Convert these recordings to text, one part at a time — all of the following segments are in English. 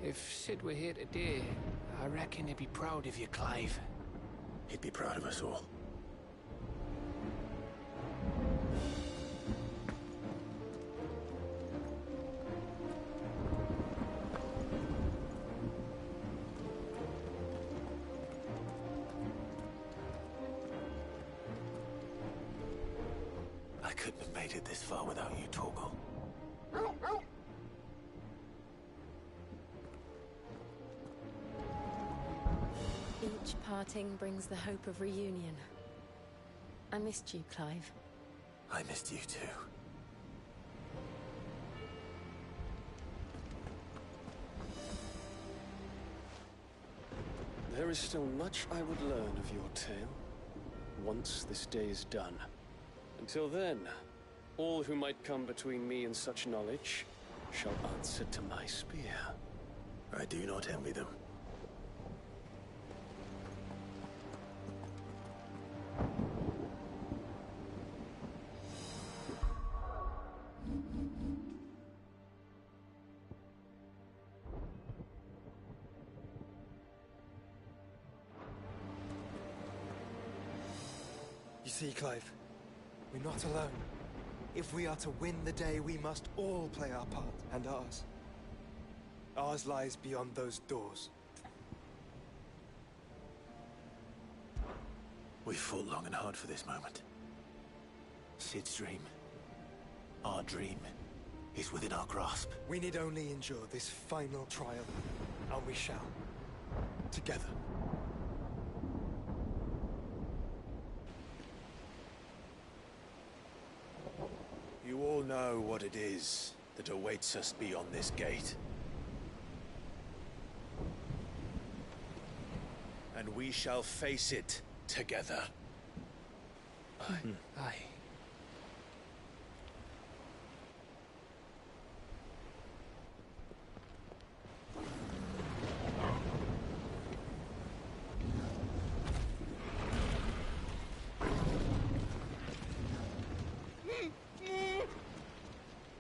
If Sid were here today, I reckon he'd be proud of you, Clive. He'd be proud of us all. I couldn't have made it this far without you, Torgal. Each parting brings the hope of reunion. I missed you, Clive. I missed you too. There is still much I would learn of your tale, once this day is done. Until then, all who might come between me and such knowledge shall answer to my spear. I do not envy them. You see, Clive, we're not alone. If we are to win the day, we must all play our part, and ours. Ours lies beyond those doors. We've fought long and hard for this moment. Sid's dream, our dream, is within our grasp. We need only endure this final trial, and we shall. Together. You all know what it is that awaits us beyond this gate. And we shall face it together. Aye.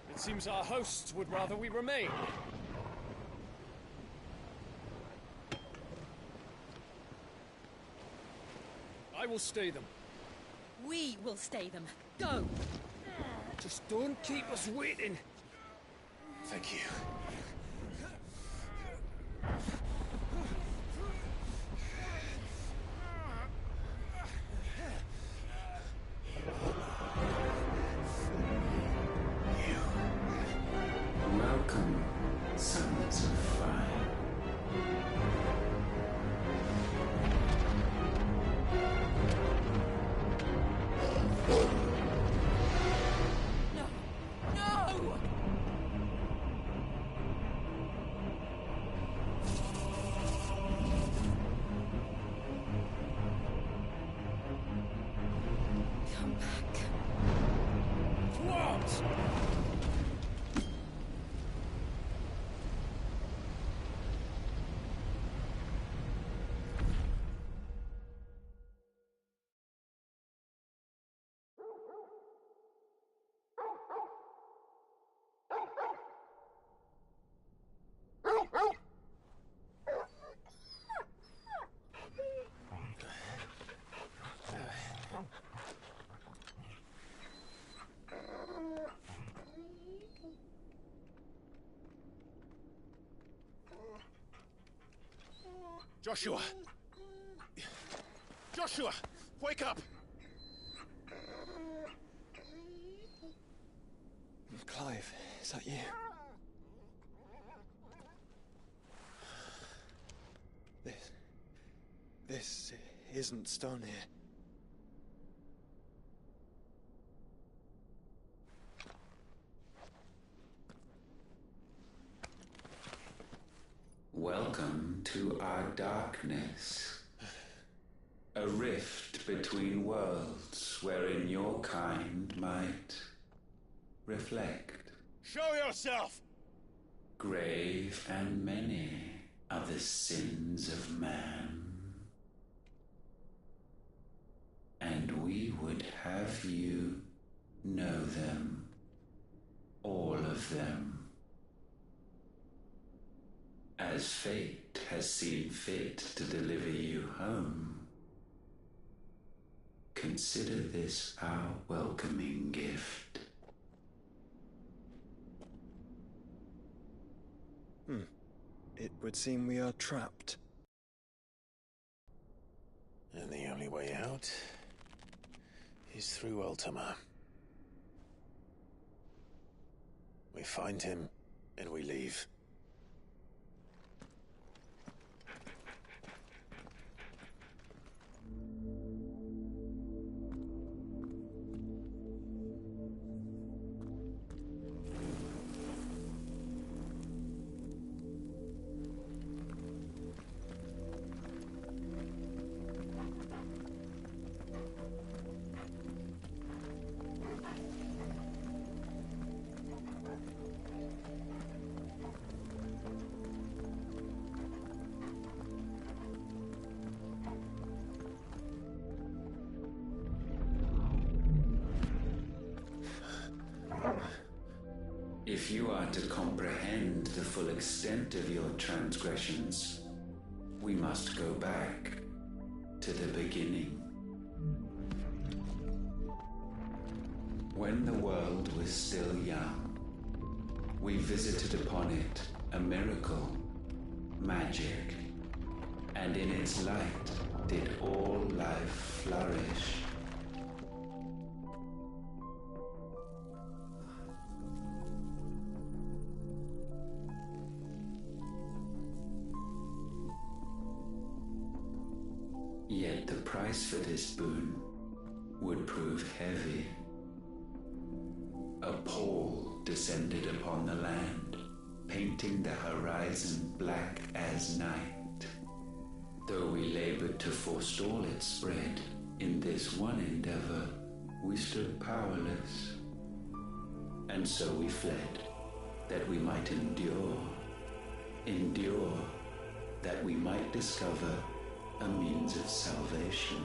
It seems our hosts would rather we remain. I will stay them. We will stay them. Go! Just don't keep us waiting. Thank you. Welcome, sons of fire. No! No! Come back. What? Joshua! Joshua! Wake up! Clive, is that you? This isn't stone here. Welcome to our darkness. A rift between worlds wherein your kind might reflect. Show yourself! Grave and many are the sins of man. And we would have you know them, all of them. As as fate has seen fit to deliver you home, consider this our welcoming gift. It would seem we are trapped. And the only way out is through Ultima. We find him, and we leave. If you are to comprehend the full extent of your transgressions, we must go back to the beginning. When the world was still young, we visited upon it a miracle, magic, and in its light did all life flourish. Yet the price for this boon would prove heavy. A pall descended upon the land, painting the horizon black as night. Though we labored to forestall its spread, in this one endeavor we stood powerless. And so we fled, that we might endure, that we might discover a means of salvation.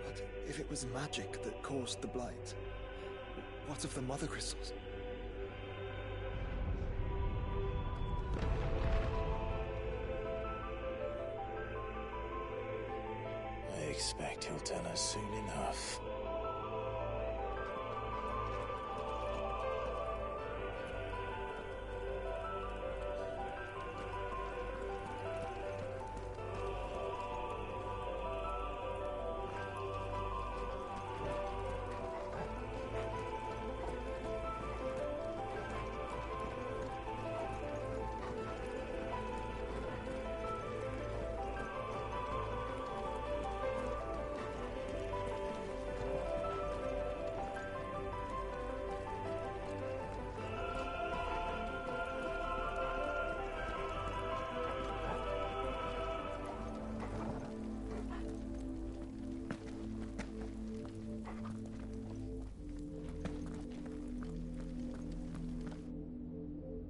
But if it was magic that caused the blight, what of the mother crystals? I expect he'll tell us soon enough.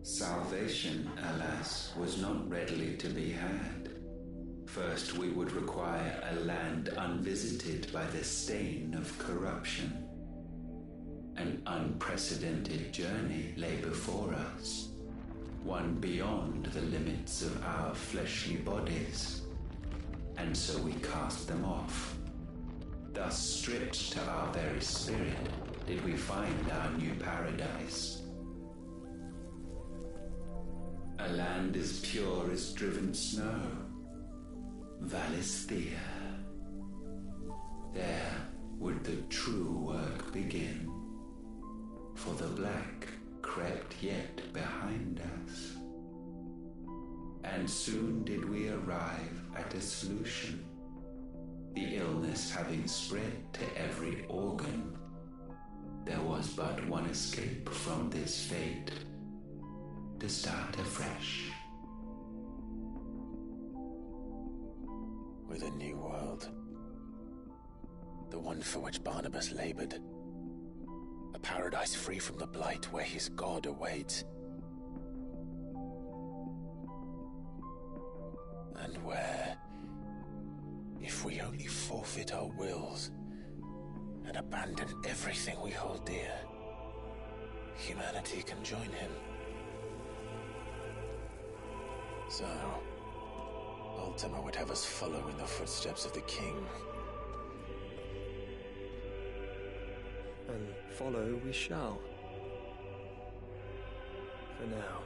Salvation, alas, was not readily to be had. First, we would require a land unvisited by the stain of corruption. An unprecedented journey lay before us, one beyond the limits of our fleshly bodies, and so we cast them off. Thus, stripped to our very spirit, did we find our new paradise. A land as pure as driven snow, Valisthea. There would the true work begin, for the black crept yet behind us. And soon did we arrive at a solution, the illness having spread to every organ. There was but one escape from this fate, to start afresh. With a new world. The one for which Barnabas labored. A paradise free from the blight where his God awaits. And where, if we only forfeit our wills and abandon everything we hold dear, humanity can join him. So, Ultima would have us follow in the footsteps of the king. And follow we shall. For now.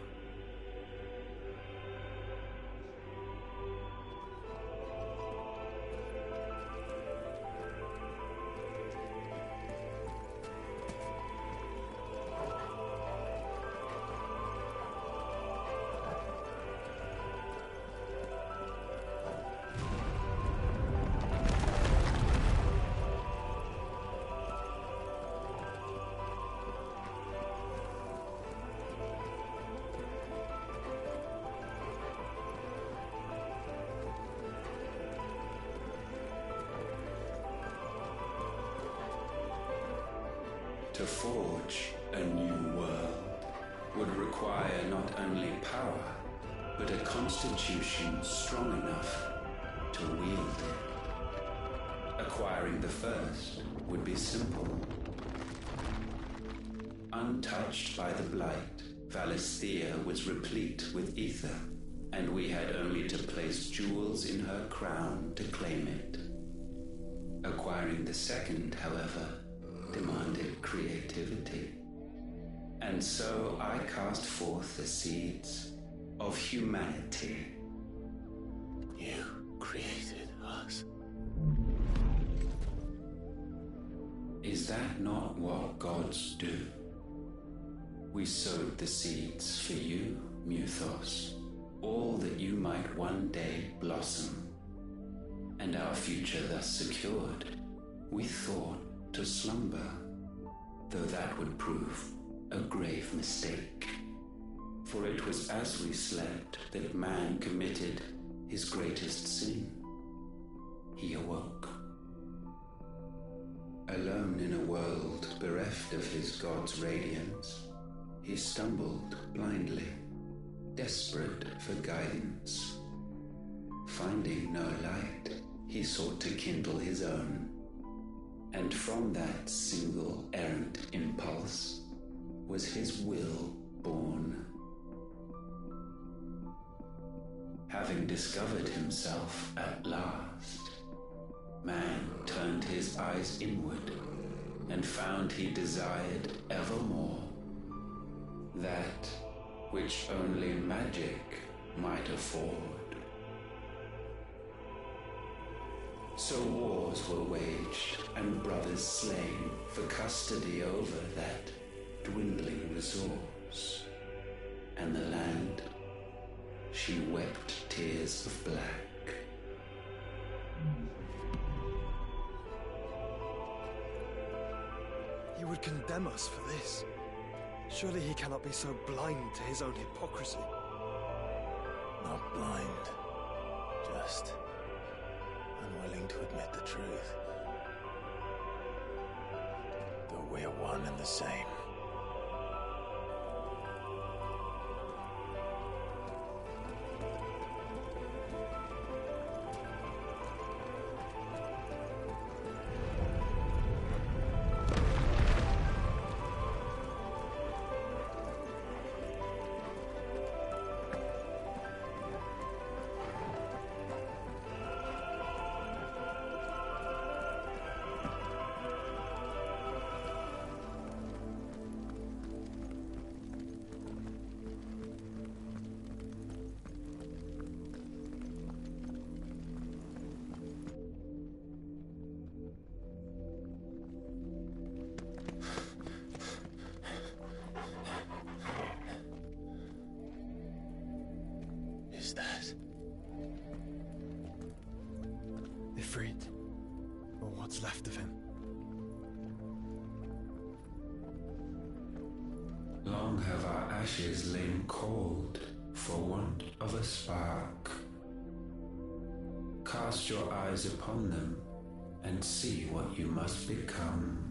To forge a new world would require not only power, but a constitution strong enough to wield it. Acquiring the first would be simple. Untouched by the Blight, Valisthea was replete with ether, and we had only to place jewels in her crown to claim it. Acquiring the second, however, demanded creativity. And so I cast forth the seeds of humanity. You created us. Is that not what gods do? We sowed the seeds for you, Muthos, all that you might one day blossom. And our future thus secured, we thought to slumber, though that would prove a grave mistake. For it was as we slept that man committed his greatest sin. He awoke. Alone in a world bereft of his god's radiance, he stumbled blindly, desperate for guidance. Finding no light, he sought to kindle his own. And from that single errant impulse was his will born. Having discovered himself at last, man turned his eyes inward and found he desired evermore that which only magic might afford. So wars were waged and brothers slain for custody over that dwindling resource. And the land, she wept tears of black. He would condemn us for this. Surely he cannot be so blind to his own hypocrisy. Not blind, just unwilling to admit the truth. Though we're one and the same. Is that? Ifrit, or what's left of him. Long have our ashes lain cold for want of a spark. Cast your eyes upon them and see what you must become.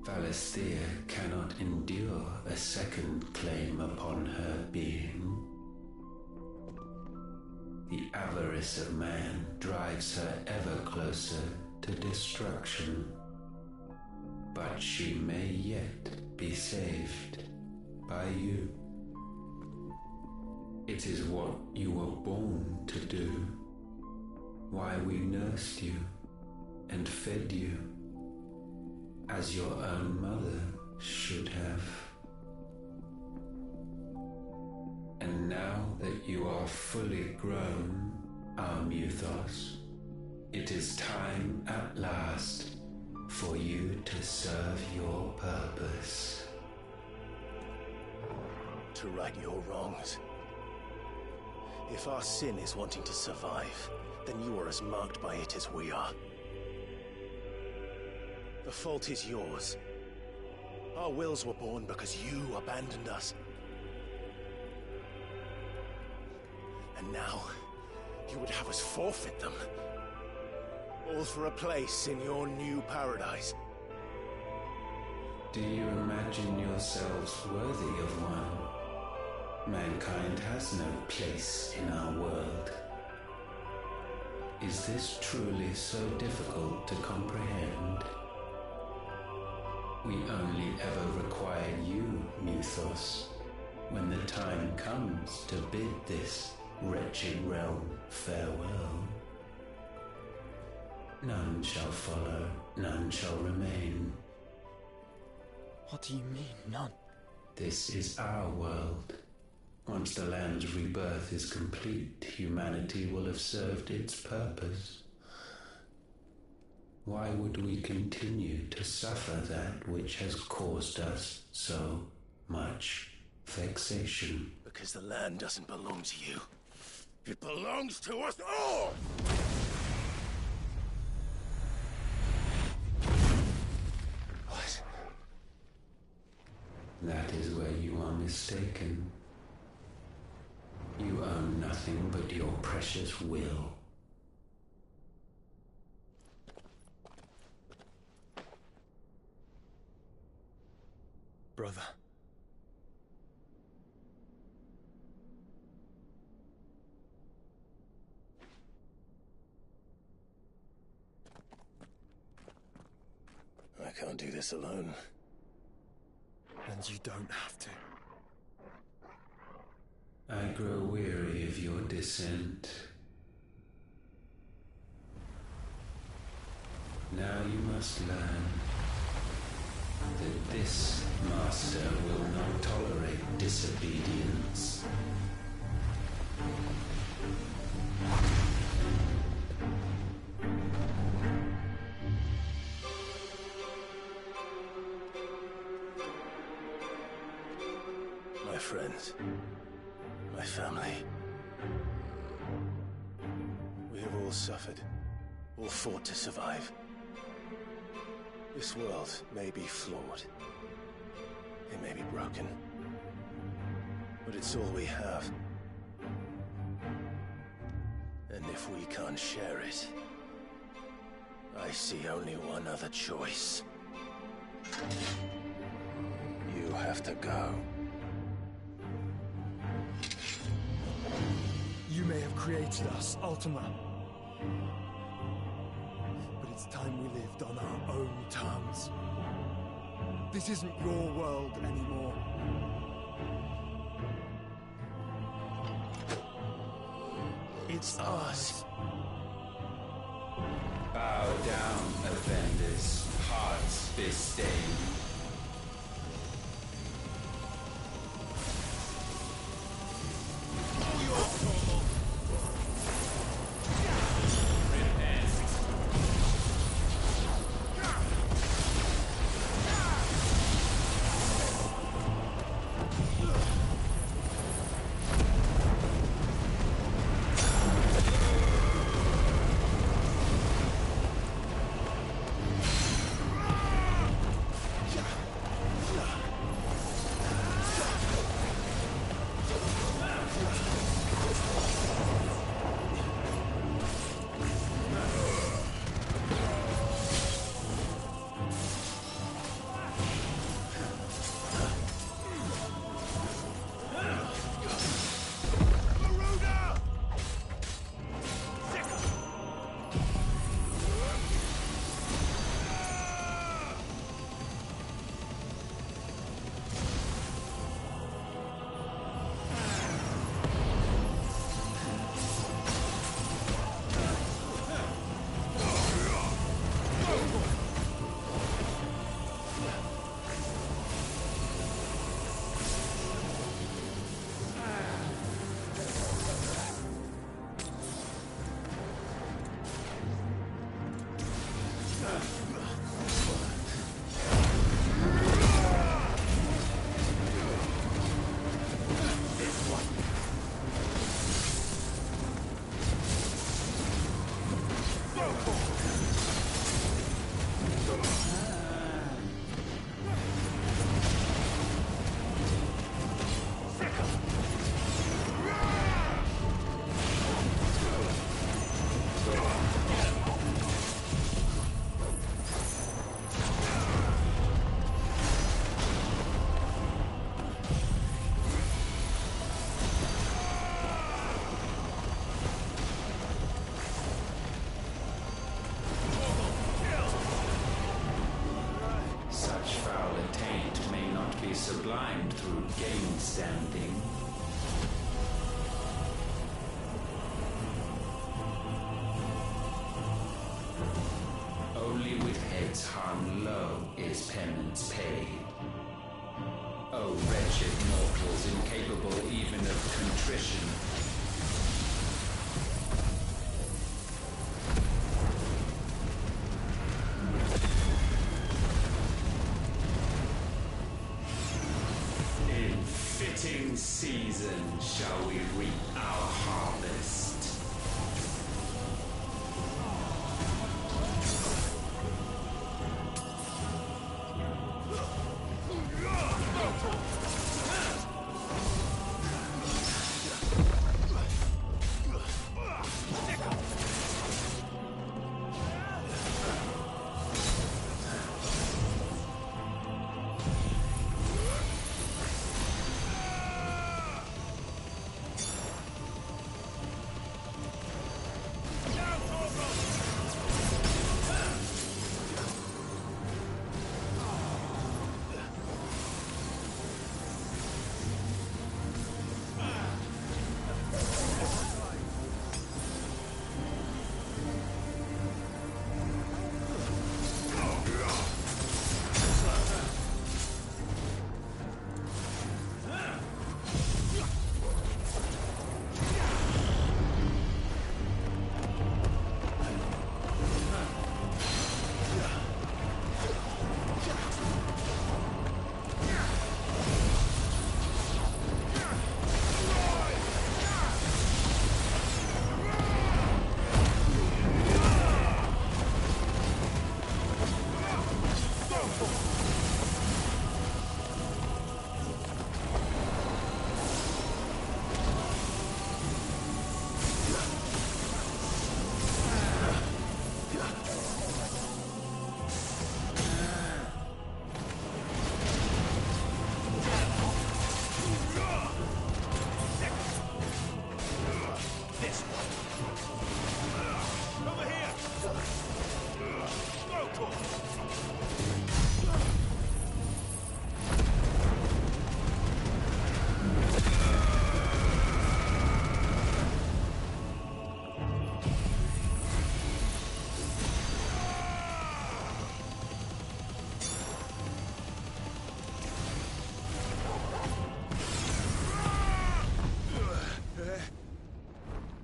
Valisthea cannot endure a second claim upon her being. The avarice of man drives her ever closer to destruction. But she may yet be saved by you. It is what you were born to do, why we nursed you and fed you, as your own mother should have. And now that you are fully grown, our Muthos, it is time at last for you to serve your purpose. To right your wrongs. If our sin is wanting to survive, then you are as marked by it as we are. The fault is yours. Our wills were born because you abandoned us. And now, you would have us forfeit them. All for a place in your new paradise. Do you imagine yourselves worthy of one? Mankind has no place in our world. Is this truly so difficult to comprehend? We only ever require you, Muthos, when the time comes to bid this wretched realm farewell. None shall follow, none shall remain. What do you mean, none? This is our world. Once the land's rebirth is complete, humanity will have served its purpose. Why would we continue to suffer that which has caused us so much vexation? Because the land doesn't belong to you. It belongs to us all! What? That is where you are mistaken. You own nothing but your precious will. Brother. I can't do this alone. And you don't have to. I grow weary of your dissent. Now you must learn that this master will not tolerate disobedience. My friends, my family. We have all suffered, all fought to survive. This world may be flawed. It may be broken. But it's all we have. And if we can't share it, I see only one other choice. You have to go. You may have created us, Ultima. But it's time we lived on our own terms. This isn't your world anymore. It's ours. Bow down, offenders, hearts disdain. be sublimed through game standing. Only with heads hung low is penance paid. Oh, wretched mortals, incapable even of contrition. In fitting season shall we reap our harvest.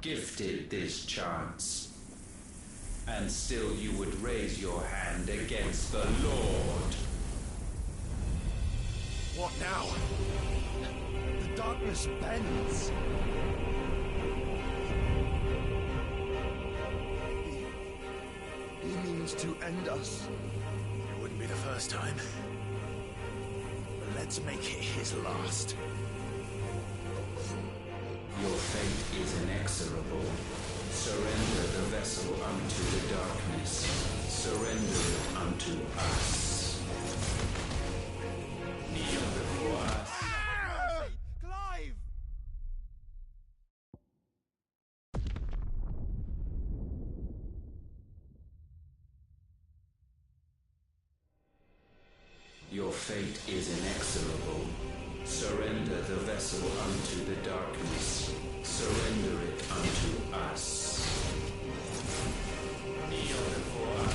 Gifted this chance, and still you would raise your hand against the Lord. What now? The darkness bends. He means to end us. It wouldn't be the first time. But let's make it his last. Your fate is inexorable. Surrender the vessel unto the darkness. Surrender it unto us. Kneel before us. Clive! Your fate is inexorable. Surrender the vessel unto the darkness. Surrender it unto us. Kneel before us.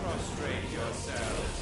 Prostrate yourselves.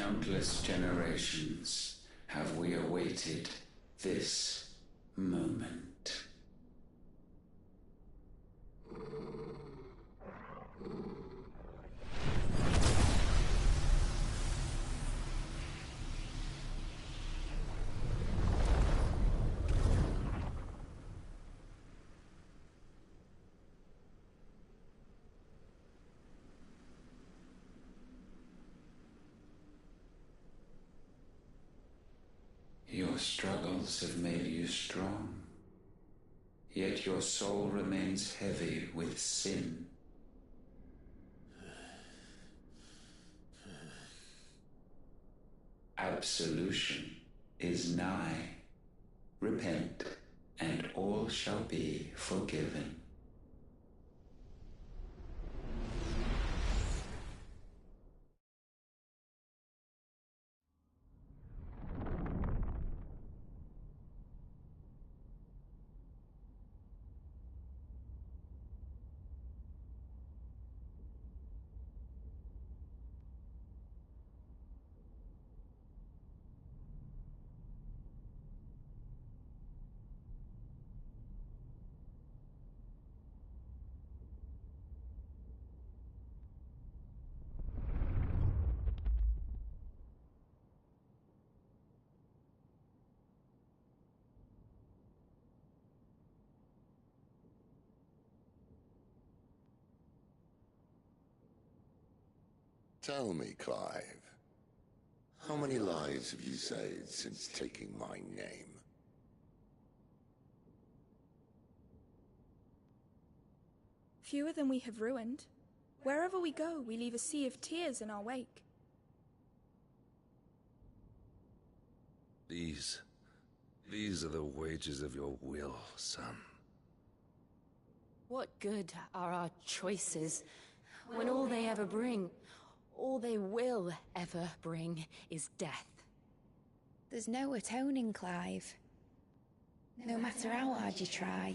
countless generations have we awaited this moment. Your struggles have made you strong, yet your soul remains heavy with sin. Absolution is nigh. Repent, and all shall be forgiven. Tell me, Clive, how many lives have you saved since taking my name? Fewer than we have ruined. Wherever we go, we leave a sea of tears in our wake. These are the wages of your will, son. What good are our choices when all they ever bring, all they will ever bring, is death? There's no atoning, Clive. No matter how hard you try.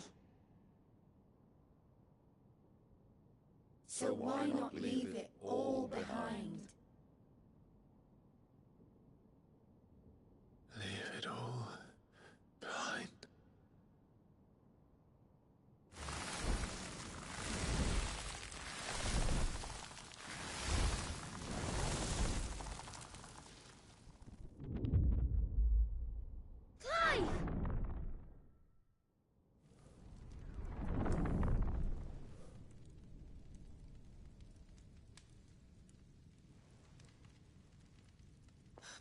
So why not leave it all behind? Leave it all behind. Clive!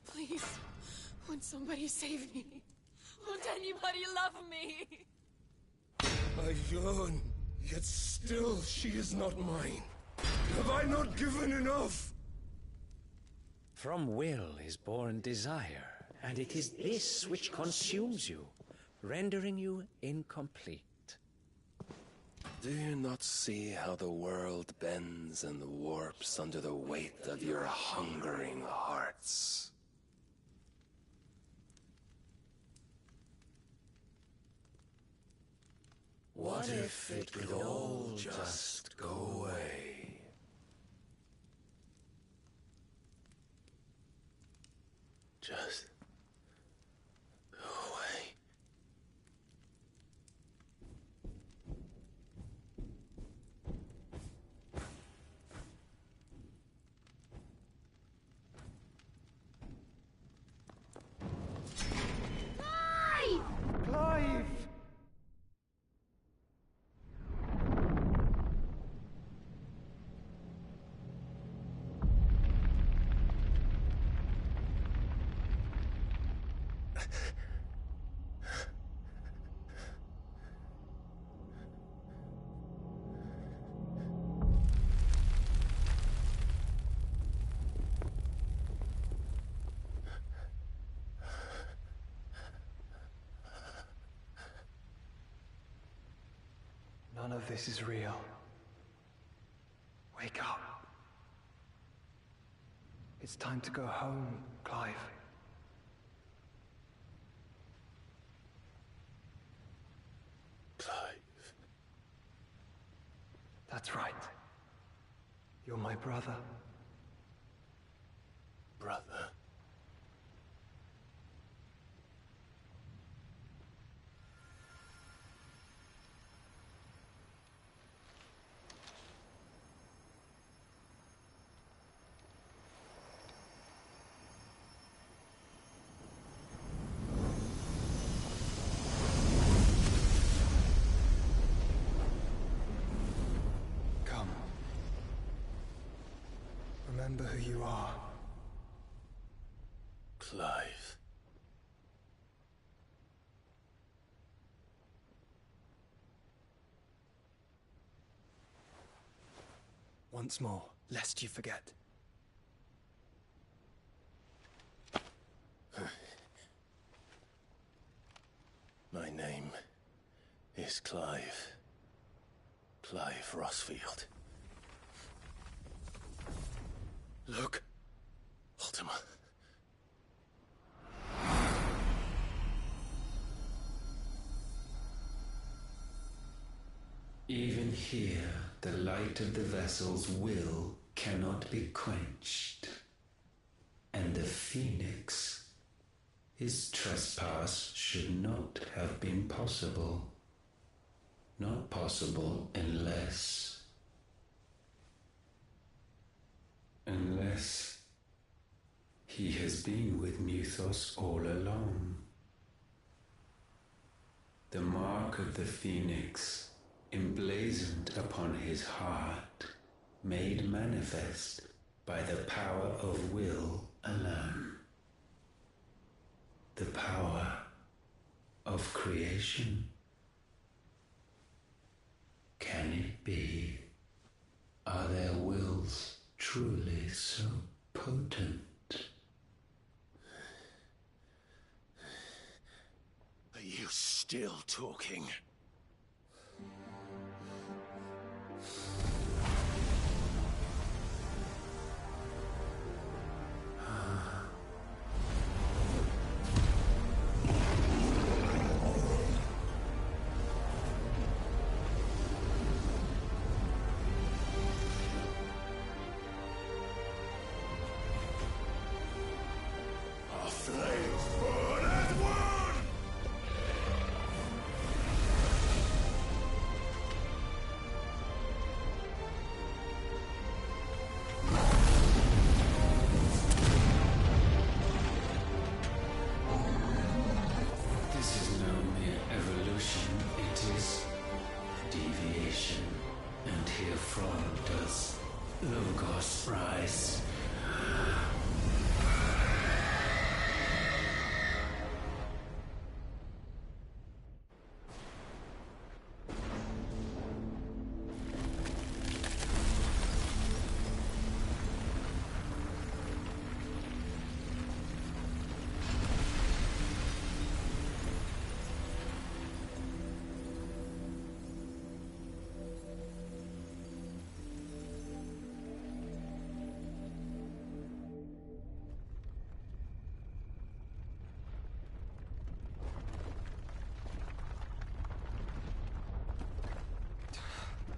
Please, won't somebody save me? Won't anybody love me? I yearn, yet still she is not mine. Have I not given enough? From will is born desire, and it is this which consumes you, rendering you incomplete. Do you not see how the world bends and warps under the weight of your hungering hearts? What if it could all just go away? Just go away. Clive! None of this is real. Wake up. It's time to go home, Clive. Clive. That's right. You're my brother. Brother. remember who you are. Clive. Once more, lest you forget. My name is Clive. Clive Rossfield. Look, Ultima. Even here, the light of the vessel's will cannot be quenched. And the Phoenix, his trespass should not have been possible. Not possible unless he has been with Muthos all along. The mark of the Phoenix, emblazoned upon his heart, made manifest by the power of will alone. The power of creation. Can it be? Are their wills truly so potent? Are you still talking?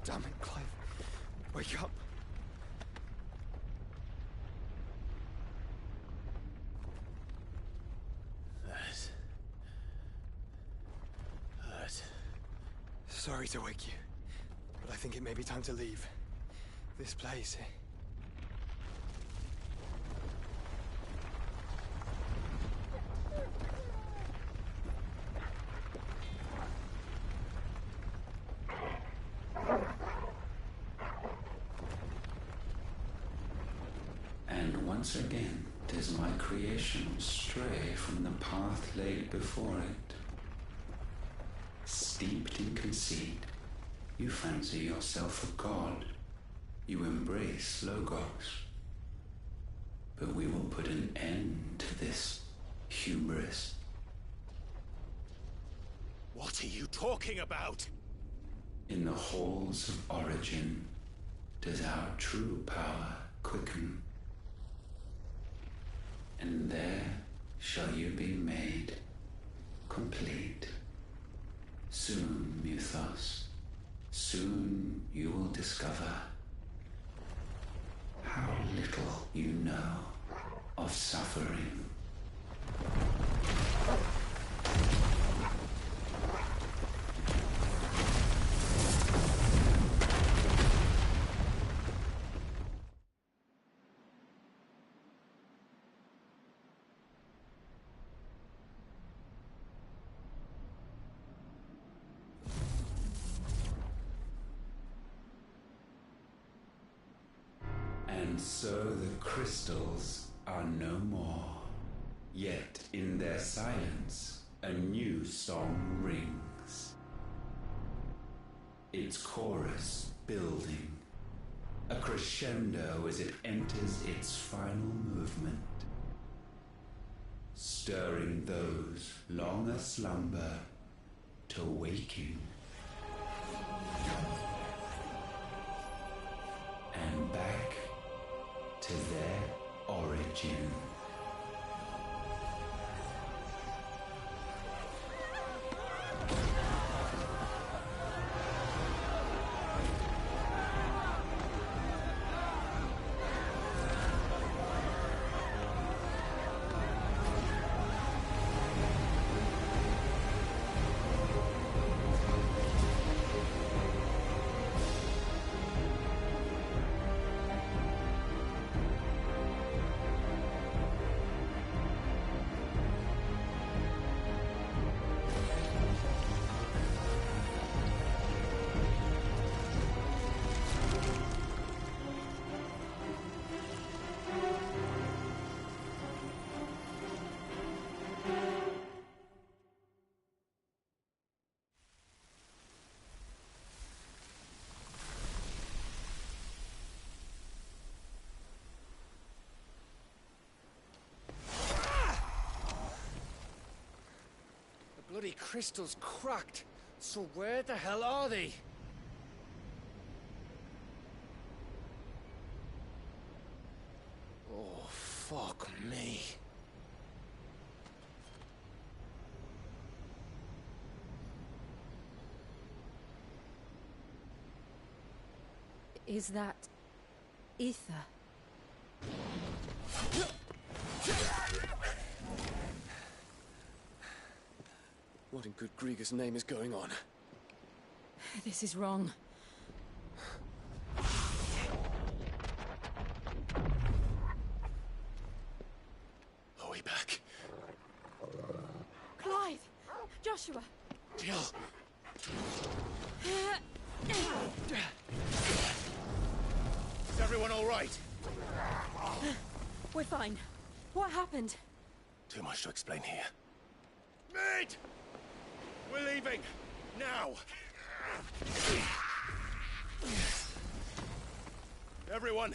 Damn it, Clive. Wake up. That hurt. Sorry to wake you, but I think it may be time to leave. This place. Once again, does my creation stray from the path laid before it. Steeped in conceit, you fancy yourself a god. You embrace Logos. But we will put an end to this hubris. What are you talking about? In the halls of origin, does our true power quicken. And there shall you be made complete. Soon, Muthos, soon you will discover how little you know of suffering. And so the crystals are no more. Yet in their silence, a new song rings. Its chorus building, a crescendo as it enters its final movement, stirring those long aslumber to waking. And back to their origin. Bloody crystal's cracked. So where the hell are they? Oh, fuck me. Is that ether? What in good Grieger's name is going on? This is wrong. Are we back? Clive! Joshua! Jill! Is everyone all right? We're fine. What happened? Too much to explain here. Mate! We're leaving! Now! Everyone,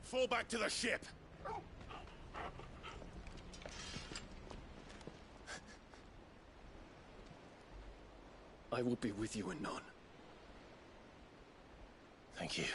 fall back to the ship! I will be with you anon. Thank you.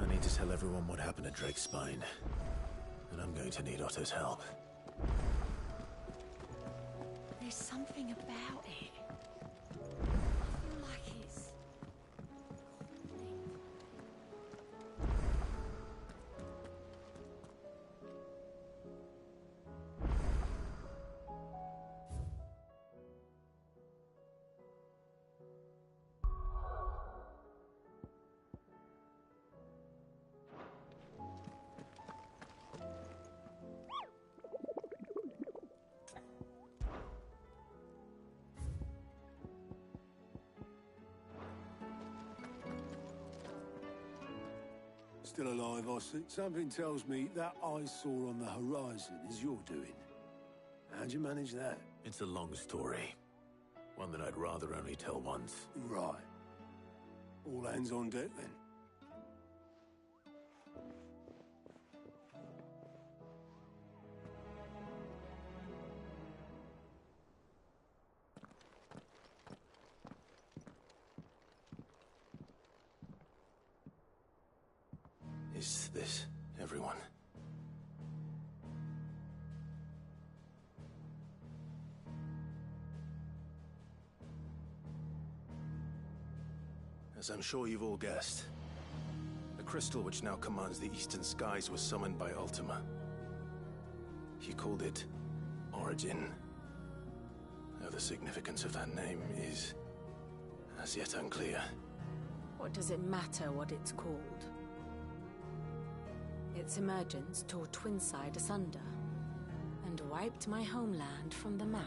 I need to tell everyone what happened at Drake's Spine. And I'm going to need Otto's help. There's something about it. I feel like it's... Still alive, I see. Something tells me that eyesore on the horizon is your doing. How'd you manage that? It's a long story. One that I'd rather only tell once. Right. All hands on deck, then. Is this everyone? As I'm sure you've all guessed, the crystal which now commands the eastern skies was summoned by Ultima. He called it Origin. Though the significance of that name is as yet unclear. What does it matter what it's called? Its emergence tore Twinside asunder and wiped my homeland from the map.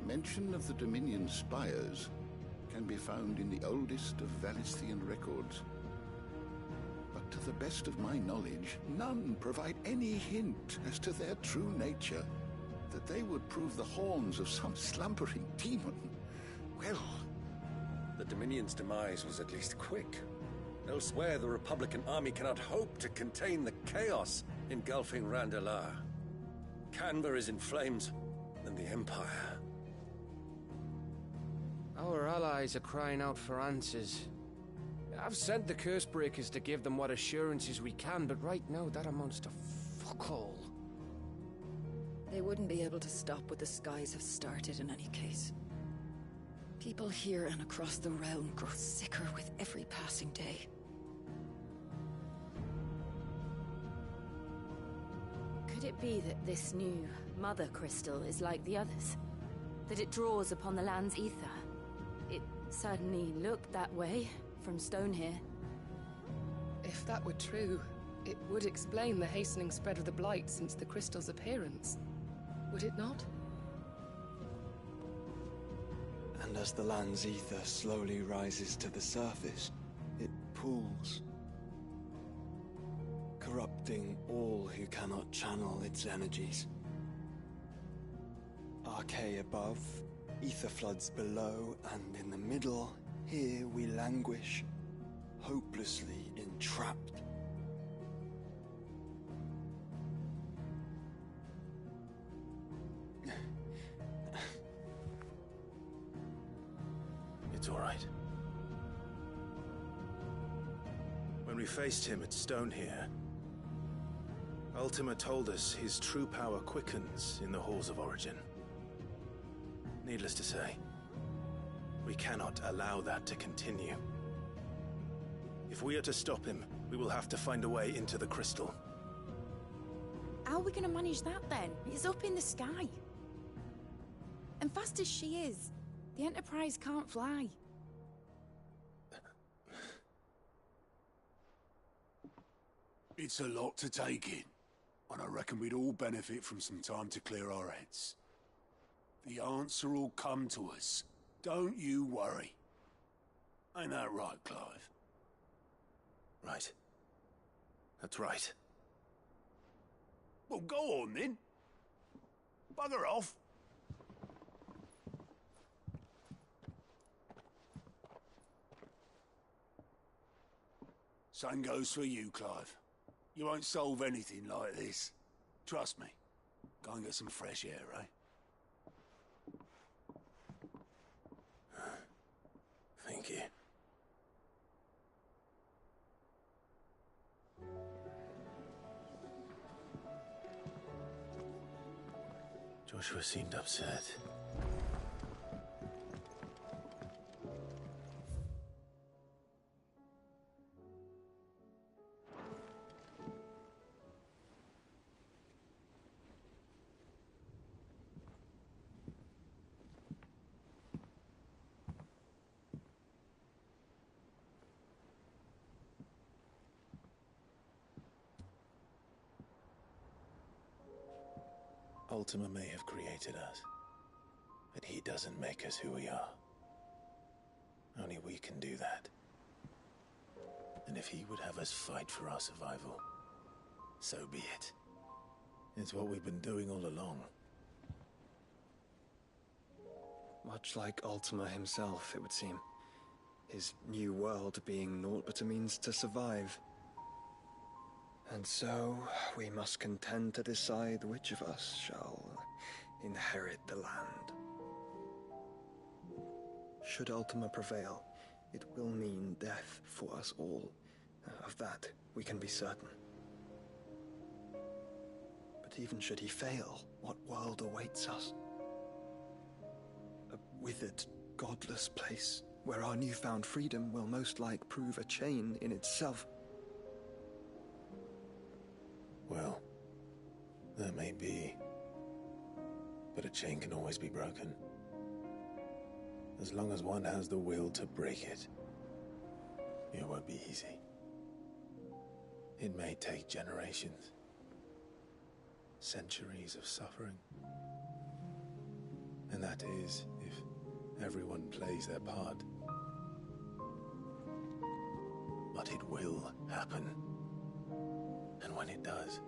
Mention of the Dominion spires can be found in the oldest of Valisthian records. But to the best of my knowledge, none provide any hint as to their true nature. That they would prove the horns of some slumbering demon. Well... The Dominion's demise was at least quick. Elsewhere, the Republican army cannot hope to contain the chaos engulfing Randalar. Canberra is in flames, and the Empire... Our allies are crying out for answers. I've sent the Cursebreakers to give them what assurances we can, but right now that amounts to fuck all. They wouldn't be able to stop what the skies have started in any case. People here and across the realm grow sicker with every passing day. Could it be that this new Mother Crystal is like the others? That it draws upon the land's ether? It certainly looked that way from stone here. If that were true, it would explain the hastening spread of the Blight since the crystal's appearance. Would it not? And as the land's ether slowly rises to the surface, it pools, corrupting all who cannot channel its energies. Archay above, ether floods below, and in the middle, here we languish, hopelessly entrapped. It's all right. When we faced him at Stone here, Ultima told us his true power quickens in the halls of Origin. Needless to say, we cannot allow that to continue. If we are to stop him, we will have to find a way into the crystal. How are we gonna manage that then? It's up in the sky. And fast as she is, the Enterprise can't fly. It's a lot to take in, and I reckon we'd all benefit from some time to clear our heads. The answer will come to us. Don't you worry. Ain't that right, Clive? Right. That's right. Well, go on then. Bugger off. Same goes for you, Clive. You won't solve anything like this. Trust me. Go and get some fresh air, eh? Thank you. Joshua seemed upset. Ultima may have created us, but he doesn't make us who we are. Only we can do that. And if he would have us fight for our survival, so be it. It's what we've been doing all along. Much like Ultima himself, it would seem. His new world being naught but a means to survive. And so, we must contend to decide which of us shall inherit the land. Should Ultima prevail, it will mean death for us all. Of that, we can be certain. But even should he fail, what world awaits us? A withered, godless place, where our newfound freedom will most like prove a chain in itself. Well, that may be. But a chain can always be broken. As long as one has the will to break it. It won't be easy. It may take generations. Centuries of suffering. And that is, if everyone plays their part. But it will happen. And when it does,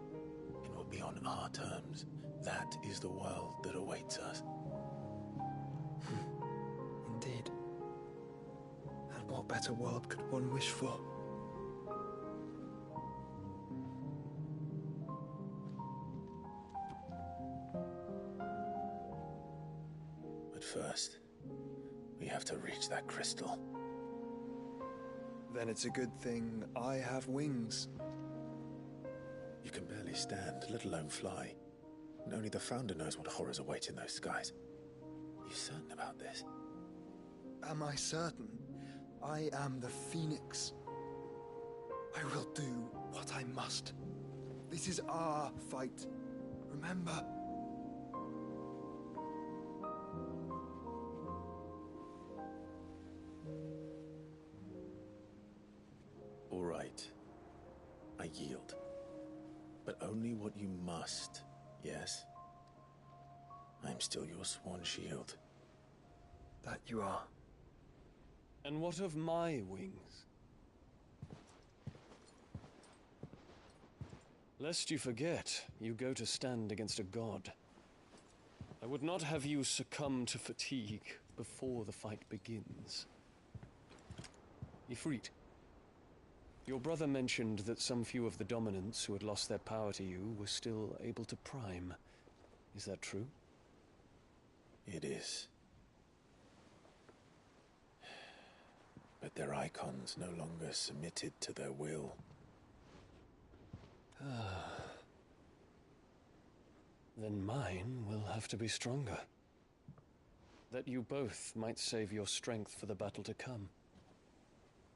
it will be on our terms. That is the world that awaits us. Indeed. And what better world could one wish for? But first, we have to reach that crystal. Then it's a good thing I have wings. You can barely stand, let alone fly. And only the Founder knows what horrors await in those skies. Are you certain about this? Am I certain? I am the Phoenix. I will do what I must. This is our fight. Remember? All right. I yield. But only what you must, yes? I'm still your sworn shield. That you are. And what of my wings? Lest you forget, you go to stand against a god. I would not have you succumb to fatigue before the fight begins. Ifrit, your brother mentioned that some few of the dominants who had lost their power to you were still able to prime. Is that true? It is. But their icons no longer submitted to their will. Then mine will have to be stronger. That you both might save your strength for the battle to come.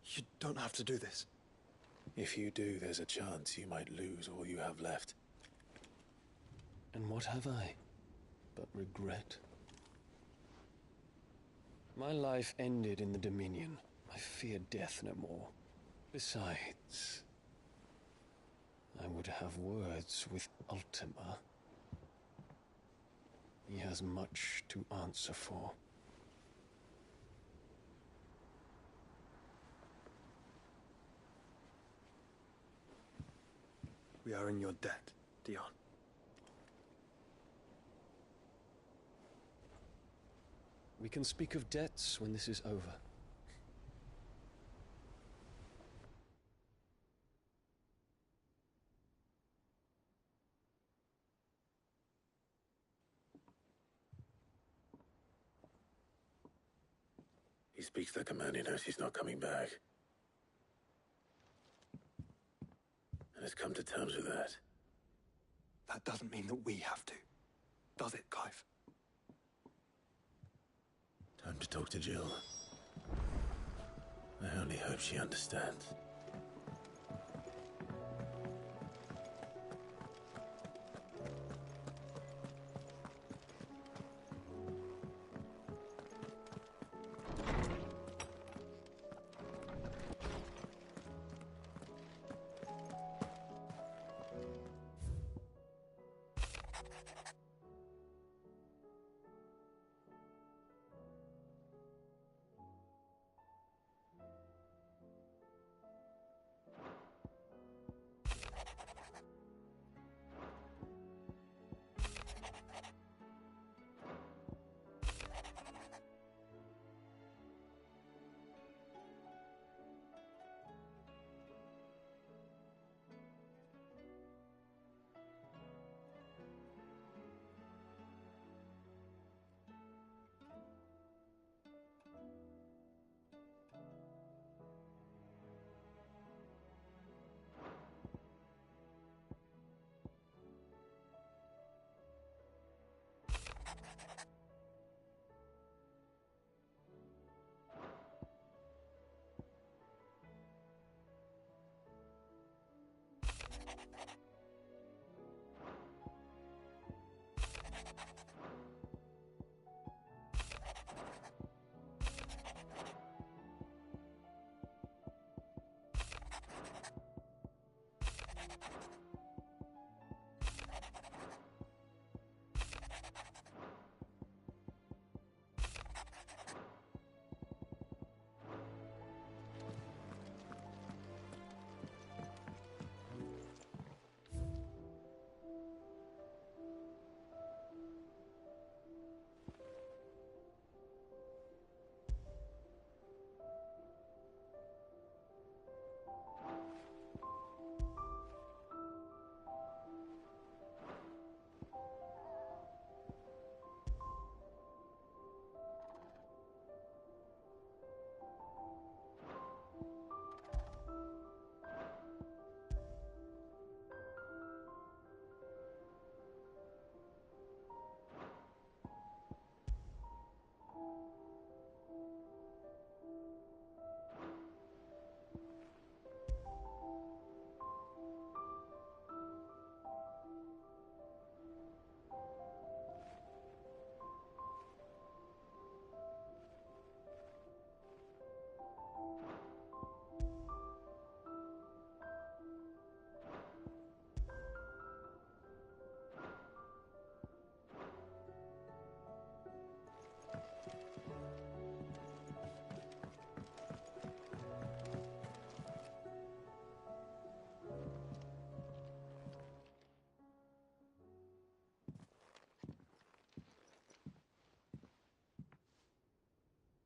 You don't have to do this. If you do, there's a chance you might lose all you have left. And what have I but regret? My life ended in the Dominion. I fear death no more. Besides, I would have words with Ultima. He has much to answer for. We are in your debt, Dion. We can speak of debts when this is over. He speaks the command, he knows he's not coming back. And has come to terms with that. That doesn't mean that we have to. Does it, Clive? Time to talk to Jill. I only hope she understands.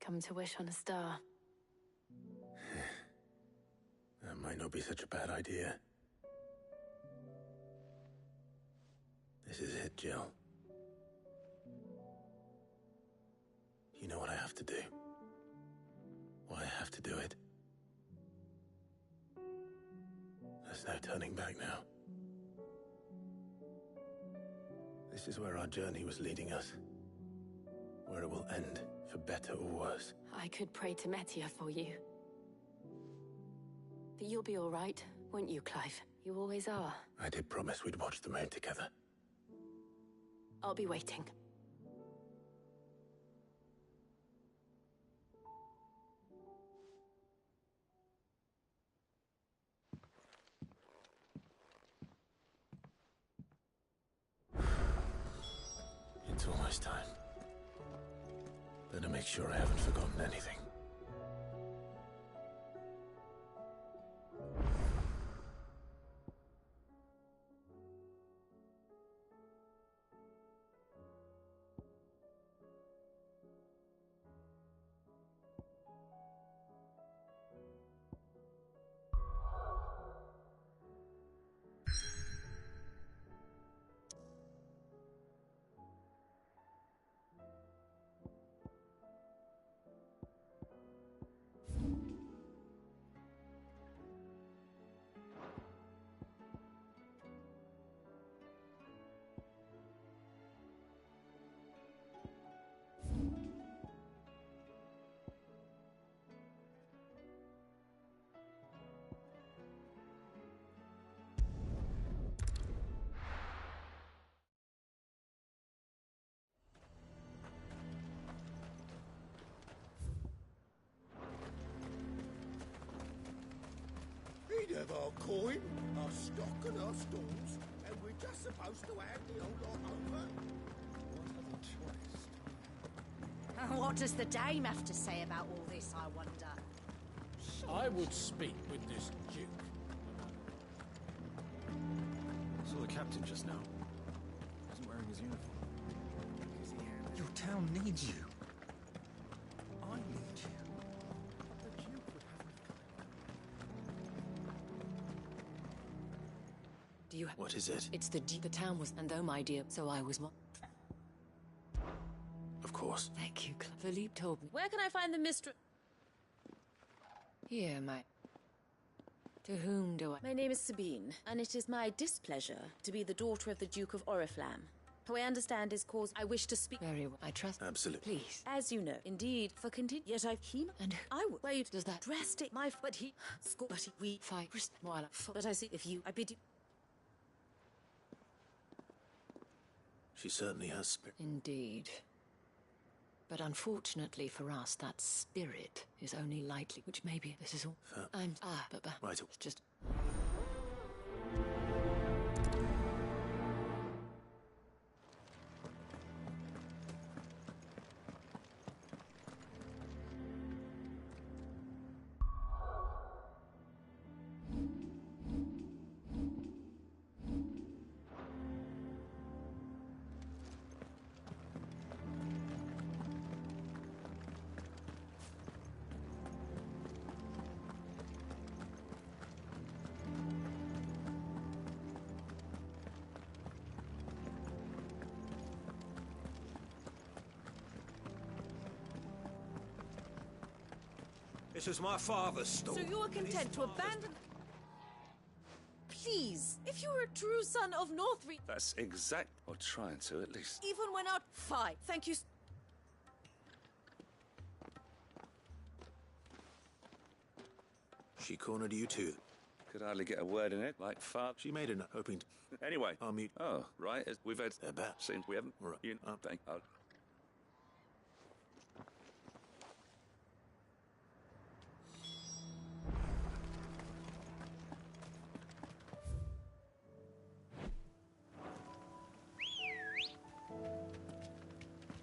Come to wish on a star. That might not be such a bad idea. This is it, Jill. You know what I have to do. Why I have to do it. There's no turning back now. This is where our journey was leading us. Where it will end, for better or worse. I could pray to Metia for you. But you'll be all right, won't you, Clive? You always are. I did promise we'd watch the moon together. I'll be waiting. It's almost time. Better make sure I haven't forgotten anything. We'd have our coin, our stock and our stalls, and we're just supposed to hand the old lot over. What a twist. What does the dame have to say about all this, I wonder? I would speak with this duke. I saw the captain just now. He wasn't wearing his uniform. Your town needs you. I need you. The Duke would have me. Do you... What is it? It's the town was... And though, my dear, so I was... Of course. Thank you, Philippe told me. Where can I find the mistress? Here, my... To whom do I... My name is Sabine, and it is my displeasure to be the daughter of the Duke of Oriflamme, who I understand is cause I wish to speak... Very well. I trust... Absolutely. Please. As you know, indeed, for continue... Yet I've him... And... I would... Wait, does that... drastic my... But he... Score... But he... We... Fight... While But I see... If you... I bid you... She certainly has spirit. Indeed. But unfortunately for us, that spirit is only lightly... Which maybe this is all... I'm... but... Right. It's just... This is my father's store. So you are content to abandon... Please, if you were a true son of Northreach... That's exact... Or trying to, at least. Even when out... Fine, thank you... She cornered you too. Could hardly get a word in it, like father. She made a note, hoping to... Anyway. I'll meet... Oh, right. We've had... They're back. Seems we haven't... Right. You know, thank... Oh.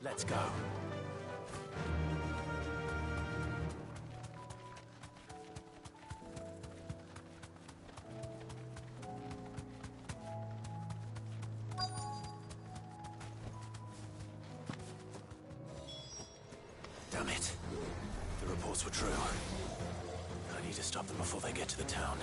Let's go. Damn it. reports were true. I need to stop them before they get to the town.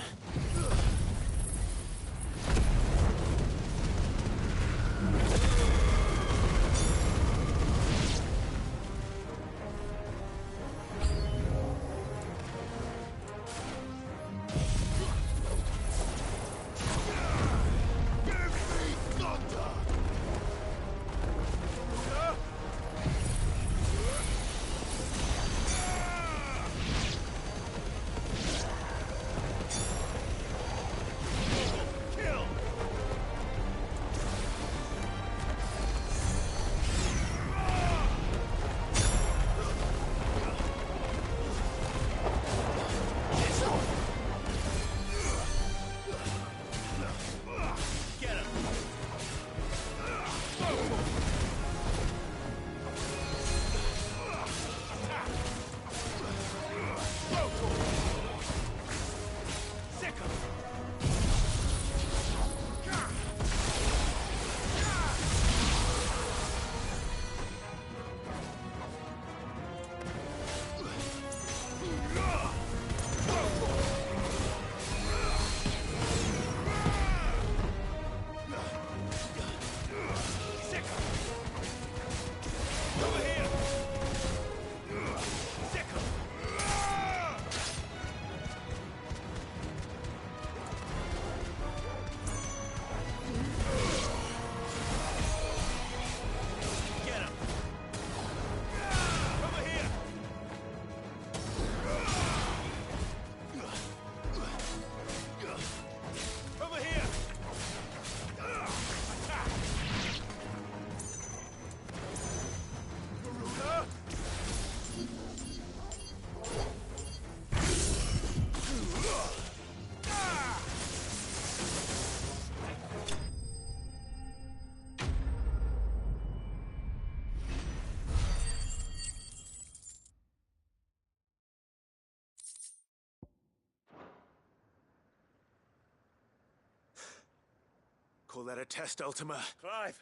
Call that a test, Ultima? Clive,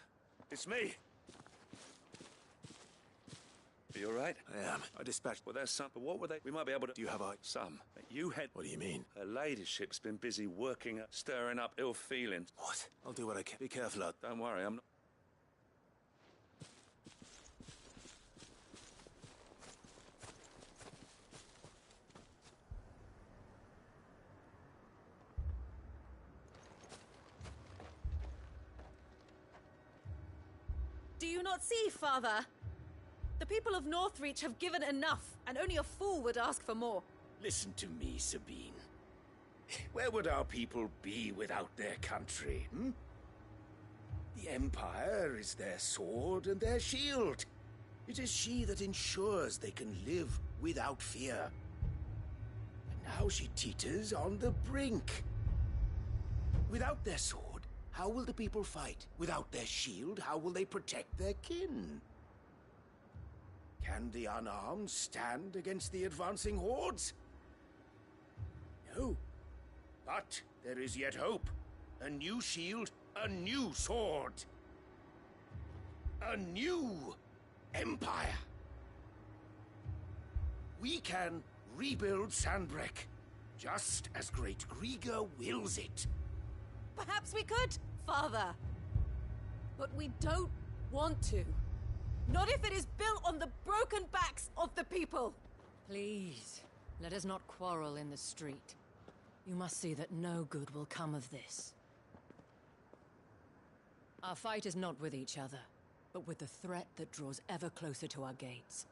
it's me. Are you all right? I am. I dispatched... Well, there's some... But what were they? We might be able to... Do you have a... Some. You had... What do you mean? Her ladyship's been busy working, stirring up ill feelings. What? I'll do what I can. Be careful out. Don't worry, I'm not... Do you not see, Father? The people of Northreach have given enough, and only a fool would ask for more. Listen to me, Sabine. Where would our people be without their country, hmm? The Empire is their sword and their shield. It is she that ensures they can live without fear. And now she teeters on the brink. Without their sword, how will the people fight? Without their shield, how will they protect their kin? Can the unarmed stand against the advancing hordes? No. But there is yet hope. A new shield, a new sword. A new empire. We can rebuild Sandbreck, just as Great Grieger wills it. Perhaps we could, Father. But we don't want to. Not if it is built on the broken backs of the people. Please, let us not quarrel in the street. You must see that no good will come of this. Our fight is not with each other, but with the threat that draws ever closer to our gates.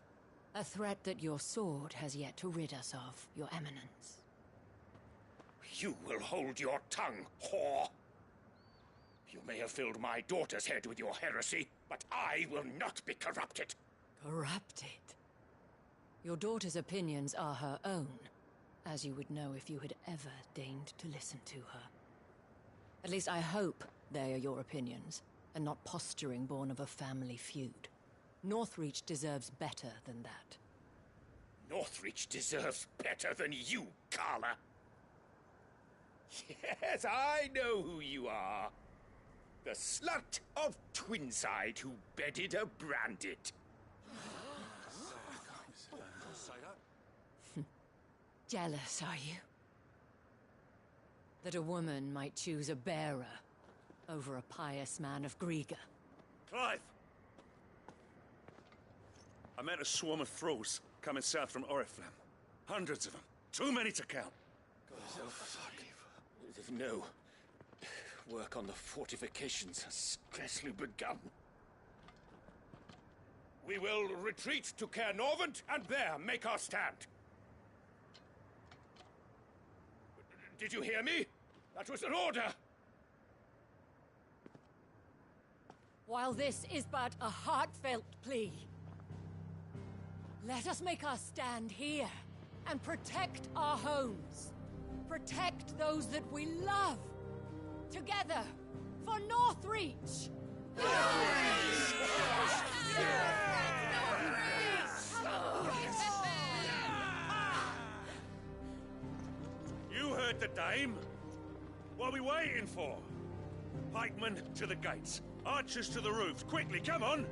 A threat that your sword has yet to rid us of, Your Eminence. You will hold your tongue, whore! You may have filled my daughter's head with your heresy, but I will not be corrupted. Corrupted? Your daughter's opinions are her own, as you would know if you had ever deigned to listen to her. At least I hope they are your opinions, and not posturing born of a family feud. Northreach deserves better than that. Northreach deserves better than you, Carla. Yes, I know who you are. The slut of Twinside who bedded a Brandit. Jealous, are you? That a woman might choose a bearer over a pious man of Griga? Clive! I met a swarm of thralls coming south from Oriflamme. Hundreds of them. Too many to count. Oh, fuck. No. Work on the fortifications has scarcely begun. We will retreat to Caer Norvent and there make our stand. Did you hear me? That was an order! While this is but a heartfelt plea, let us make our stand here and protect our homes. Protect those that we love. Together, for Northreach! You heard the dame. What are we waiting for? Pikemen to the gates. Archers to the roofs. Quickly, come on!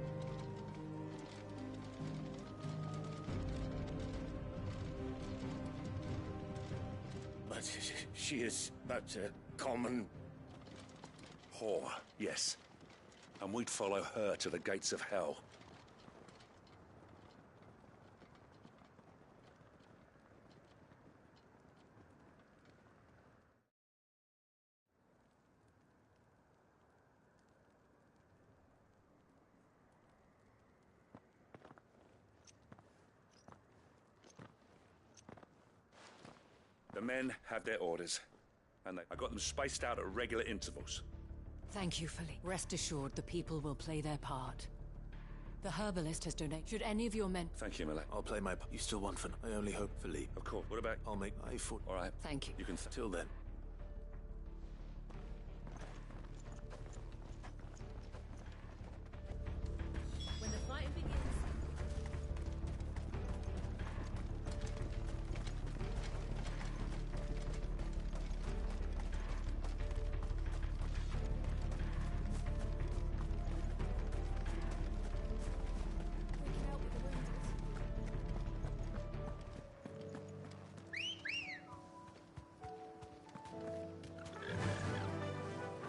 But she is but a common... whore, yes. And we'd follow her to the gates of hell. The men have their orders, and I got them spaced out at regular intervals. Thank you, Philippe. Rest assured, the people will play their part. The herbalist has donated. Should any of your men... Thank you, Millet. I'll play my part. You still want for... I only hope for Lee. Of course. What about... I'll make my foot... All right. Thank you. You can... Till then. When the fighting begins...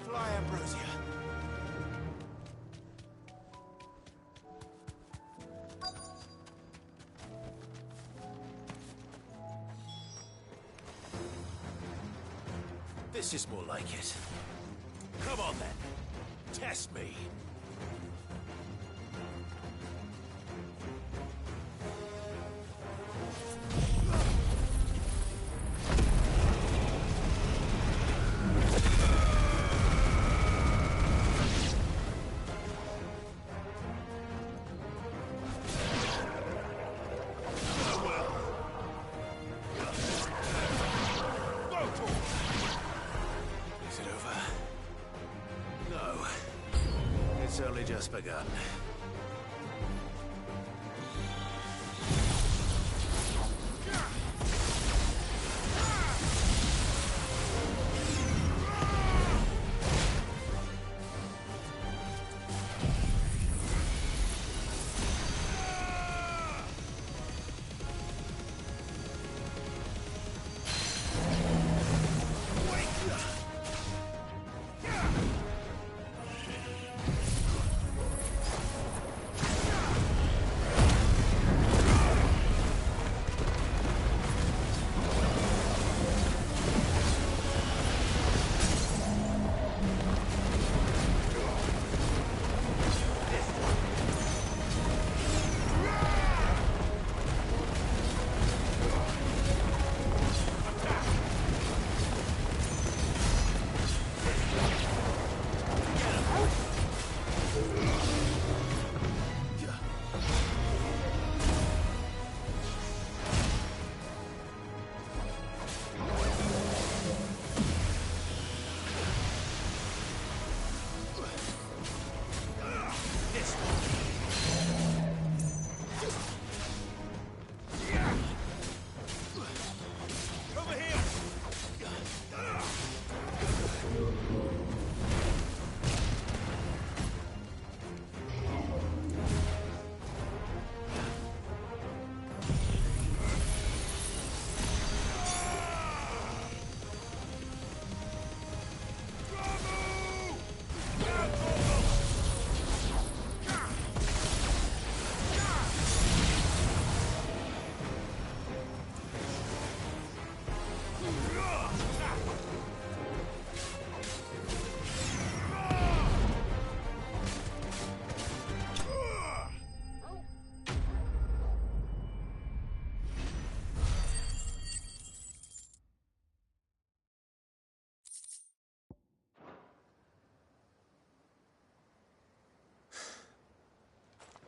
Fly, Ambrosia. This is more like it. Come on, then. Test me. Is it over? No. It's only just begun.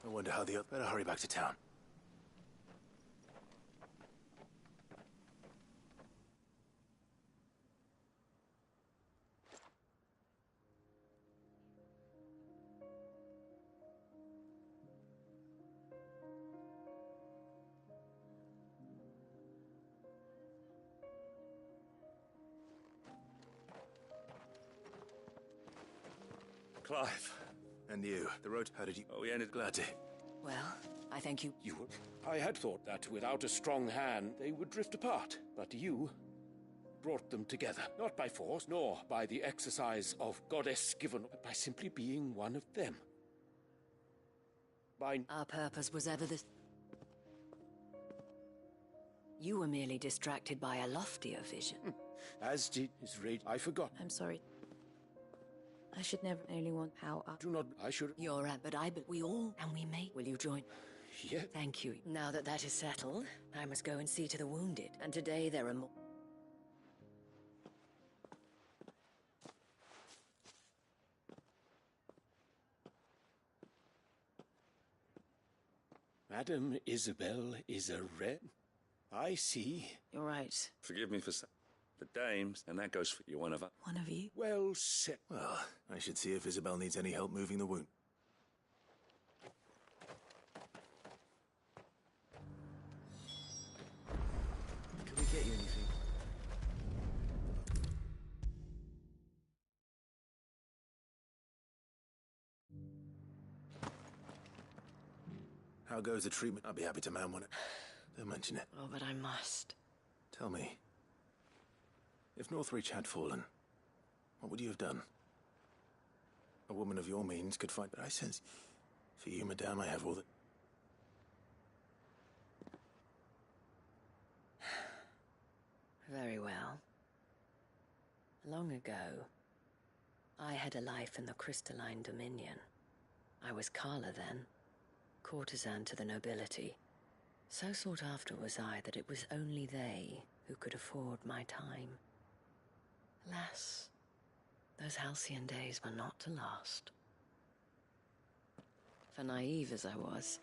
I wonder how the other... Better hurry back to town. Clive. And you. The road, how did you... Oh, we ended gladly. Well, I thank you. You... I had thought that without a strong hand, they would drift apart. But you brought them together. Not by force, nor by the exercise of goddess given, but by simply being one of them. By... Our purpose was ever the... You were merely distracted by a loftier vision. As did his rage. I forgot. I'm sorry. I should never only want how I... Do not... I should... You're right, but we all, and we may... Will you join? Yeah. Thank you. Now that that is settled, I must go and see to the wounded. And today there are more... Madam Isabel is a red. I see. You're right. Forgive me for the dames, and that goes for you, one of us. One of you? Well said. Well, I should see if Isabel needs any help moving the wound. Can we get you anything? How goes the treatment? I'll be happy to man one. Don't mention it. Oh, but I must. Tell me, if Northreach had fallen, what would you have done? A woman of your means could find... But I sense... For you, madame, I have all the... Very well. Long ago, I had a life in the crystalline dominion. I was Carla then, courtesan to the nobility. So sought after was I that it was only they who could afford my time. Alas, those halcyon days were not to last. For naive as I was,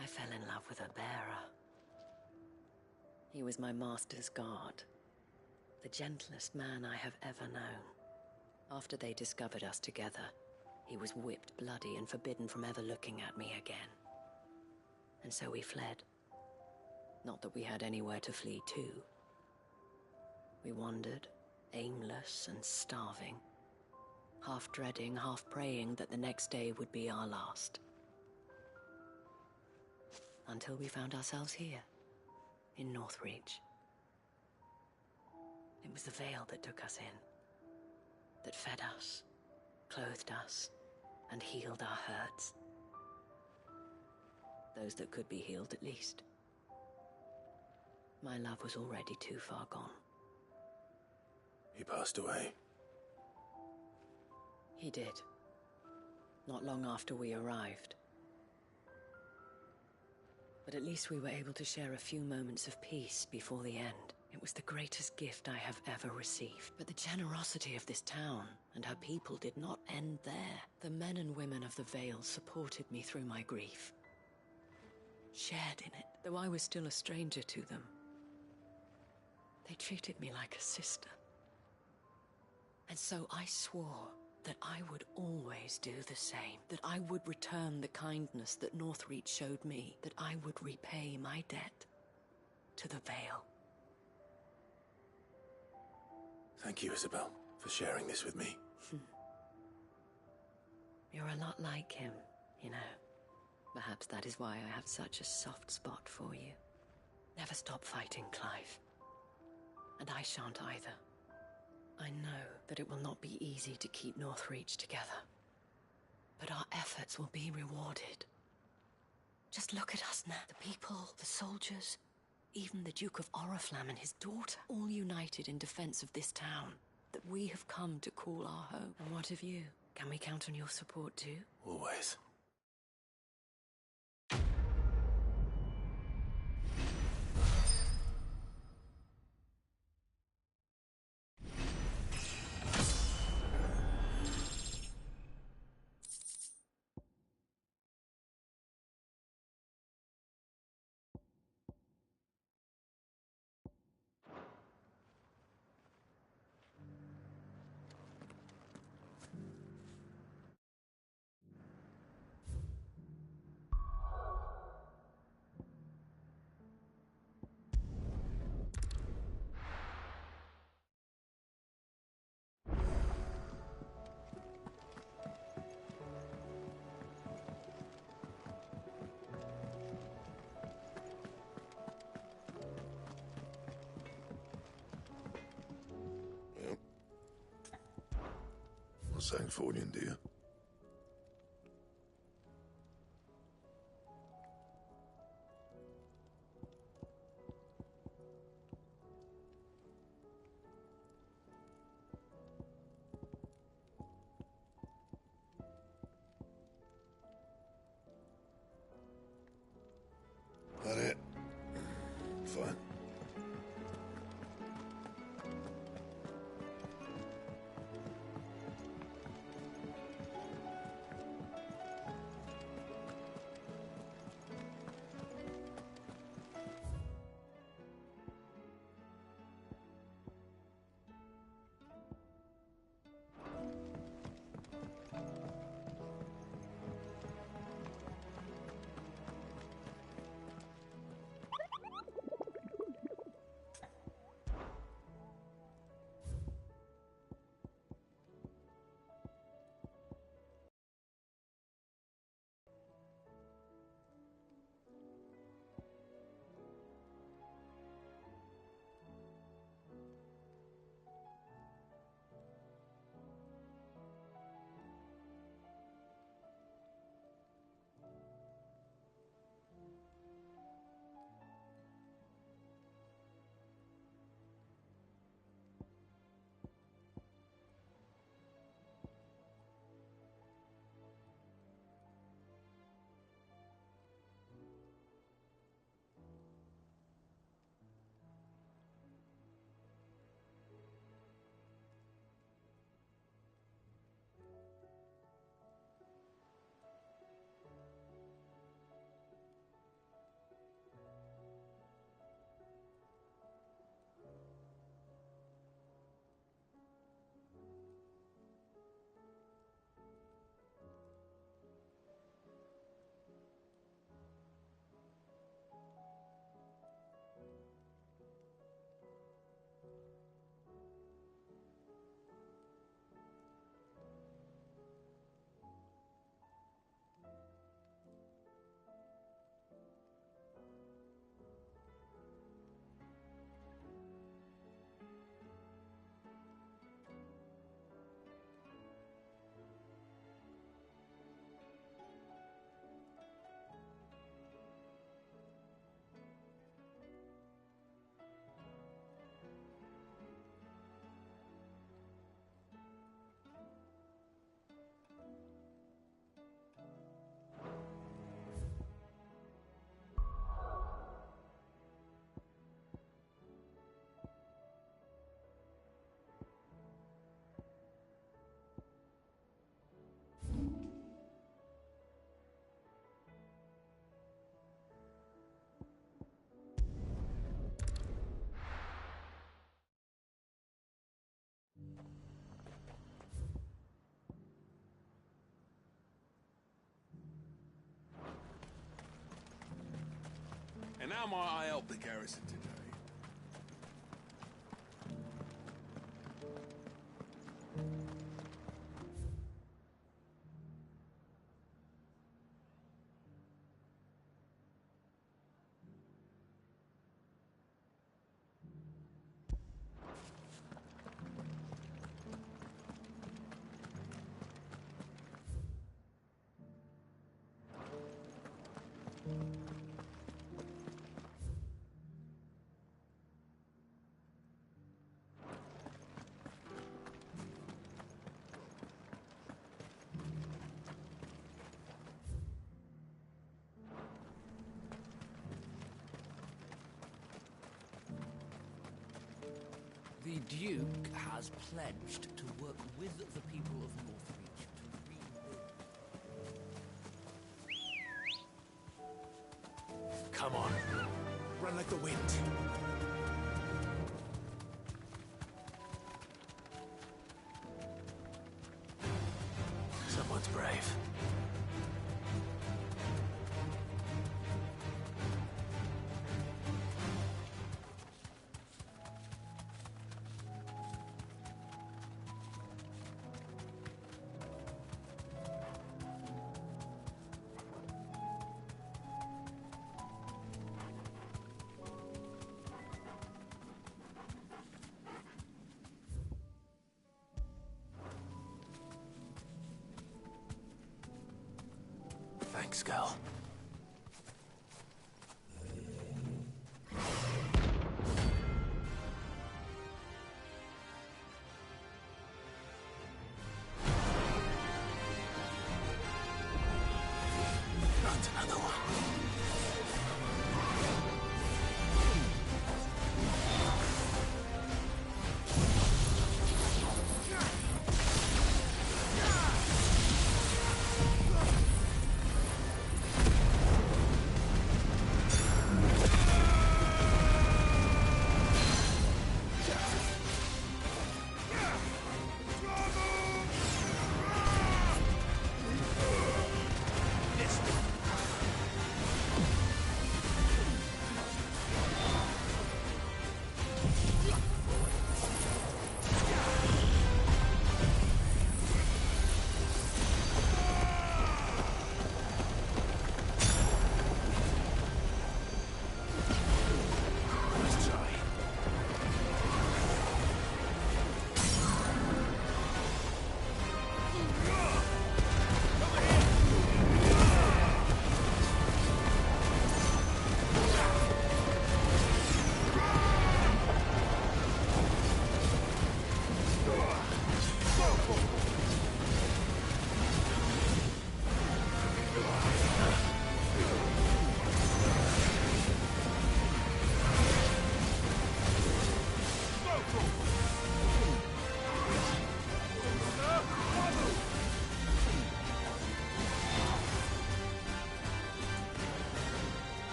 I fell in love with a bearer. He was my master's guard, the gentlest man I have ever known. After they discovered us together, he was whipped bloody and forbidden from ever looking at me again. And so we fled. Not that we had anywhere to flee to. We wandered, aimless and starving, half dreading, half praying that the next day would be our last. Until we found ourselves here, in Northreach. It was the veil that took us in, that fed us, clothed us, and healed our hurts. Those that could be healed, at least. My love was already too far gone. He passed away. He did. Not long after we arrived. But at least we were able to share a few moments of peace before the end. It was the greatest gift I have ever received. But the generosity of this town and her people did not end there. The men and women of the Vale supported me through my grief. Shared in it, though I was still a stranger to them. They treated me like a sister. And so I swore that I would always do the same, that I would return the kindness that Northreach showed me, that I would repay my debt to the Vale. Thank you, Isabel, for sharing this with me. You're a lot like him, you know. Perhaps that is why I have such a soft spot for you. Never stop fighting, Clive. And I shan't either. I know that it will not be easy to keep Northreach together. But our efforts will be rewarded. Just look at us now. The people, the soldiers, even the Duke of Oriflamme and his daughter, all united in defense of this town that we have come to call our home. And what of you? Can we count on your support too? Always. Sang Fordin, do you? That it? Fine. And how might I help the garrison today? Duke has pledged to work with the people of Northreach to rebuild. Come on. Run like the wind. Someone's brave. Thanks, girl. Not another one.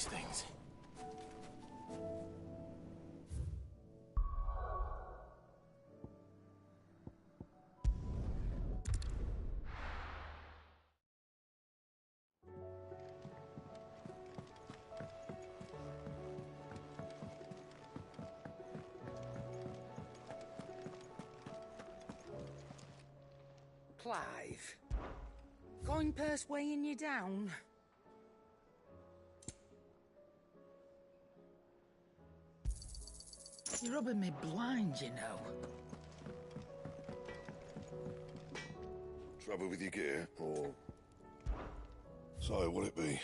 these things. Clive. Coin purse weighing you down? You're rubbing me blind, you know. Trouble with your gear, or... So, what'll it be?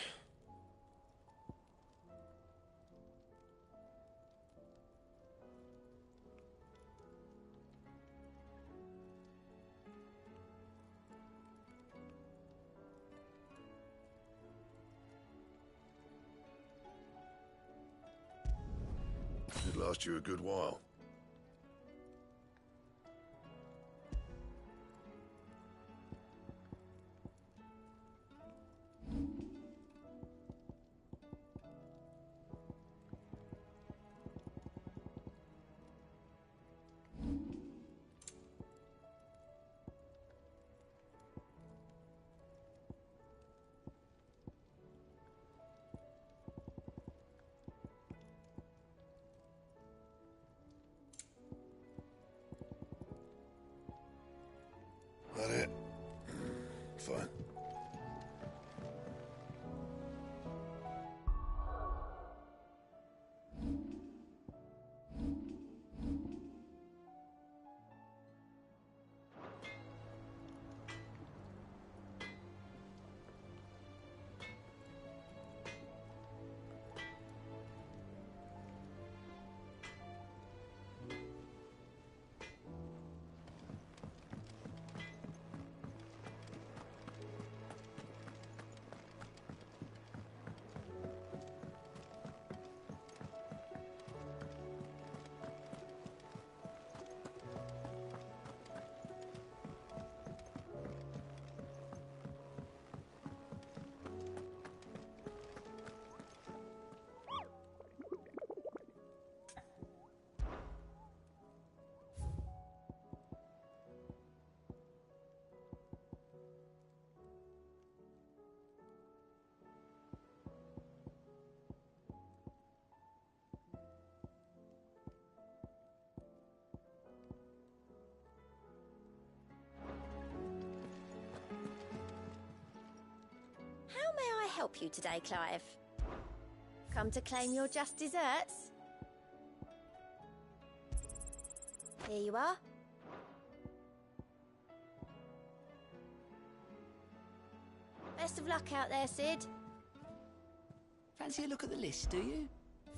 Should last you a good while. That it? Fine. How may I help you today, Clive? Come to claim your just desserts? Here you are. Best of luck out there, Sid. Fancy a look at the list, do you?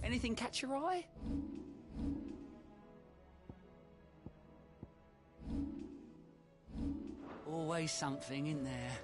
Anything catch your eye? Always something in there.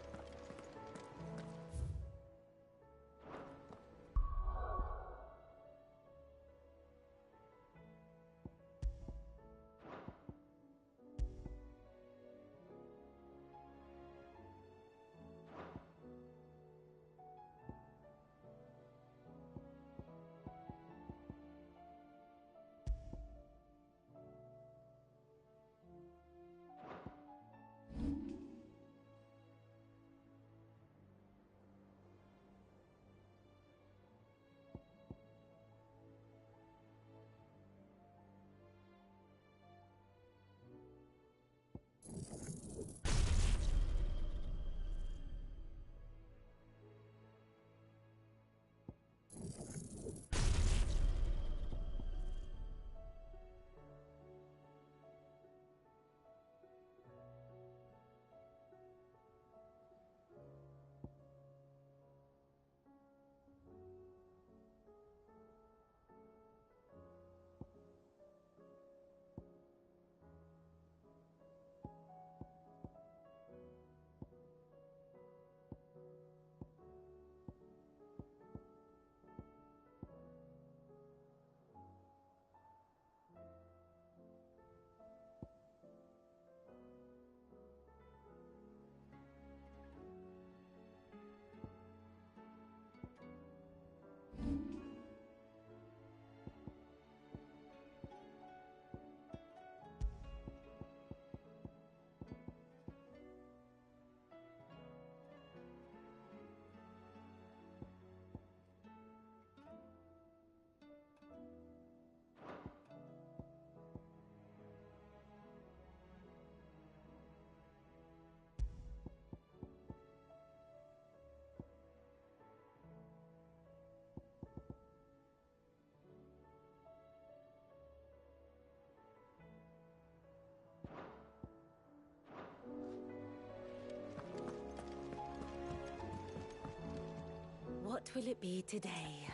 will it be today?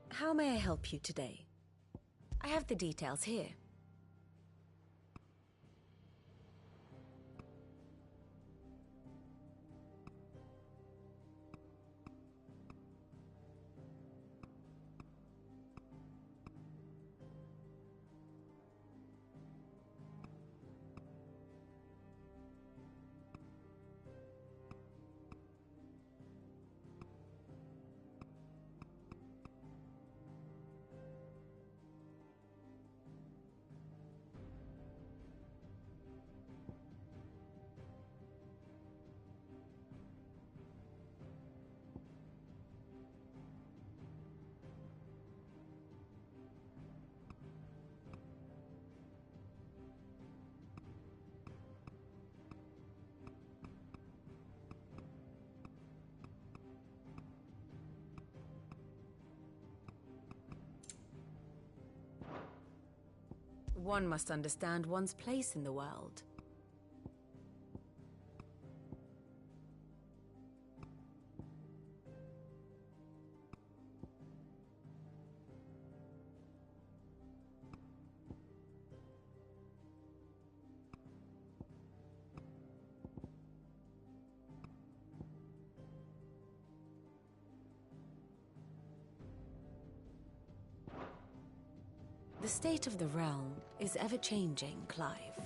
How may I help you today? I have the details here. One must understand one's place in the world. The state of the realm is ever-changing, Clive.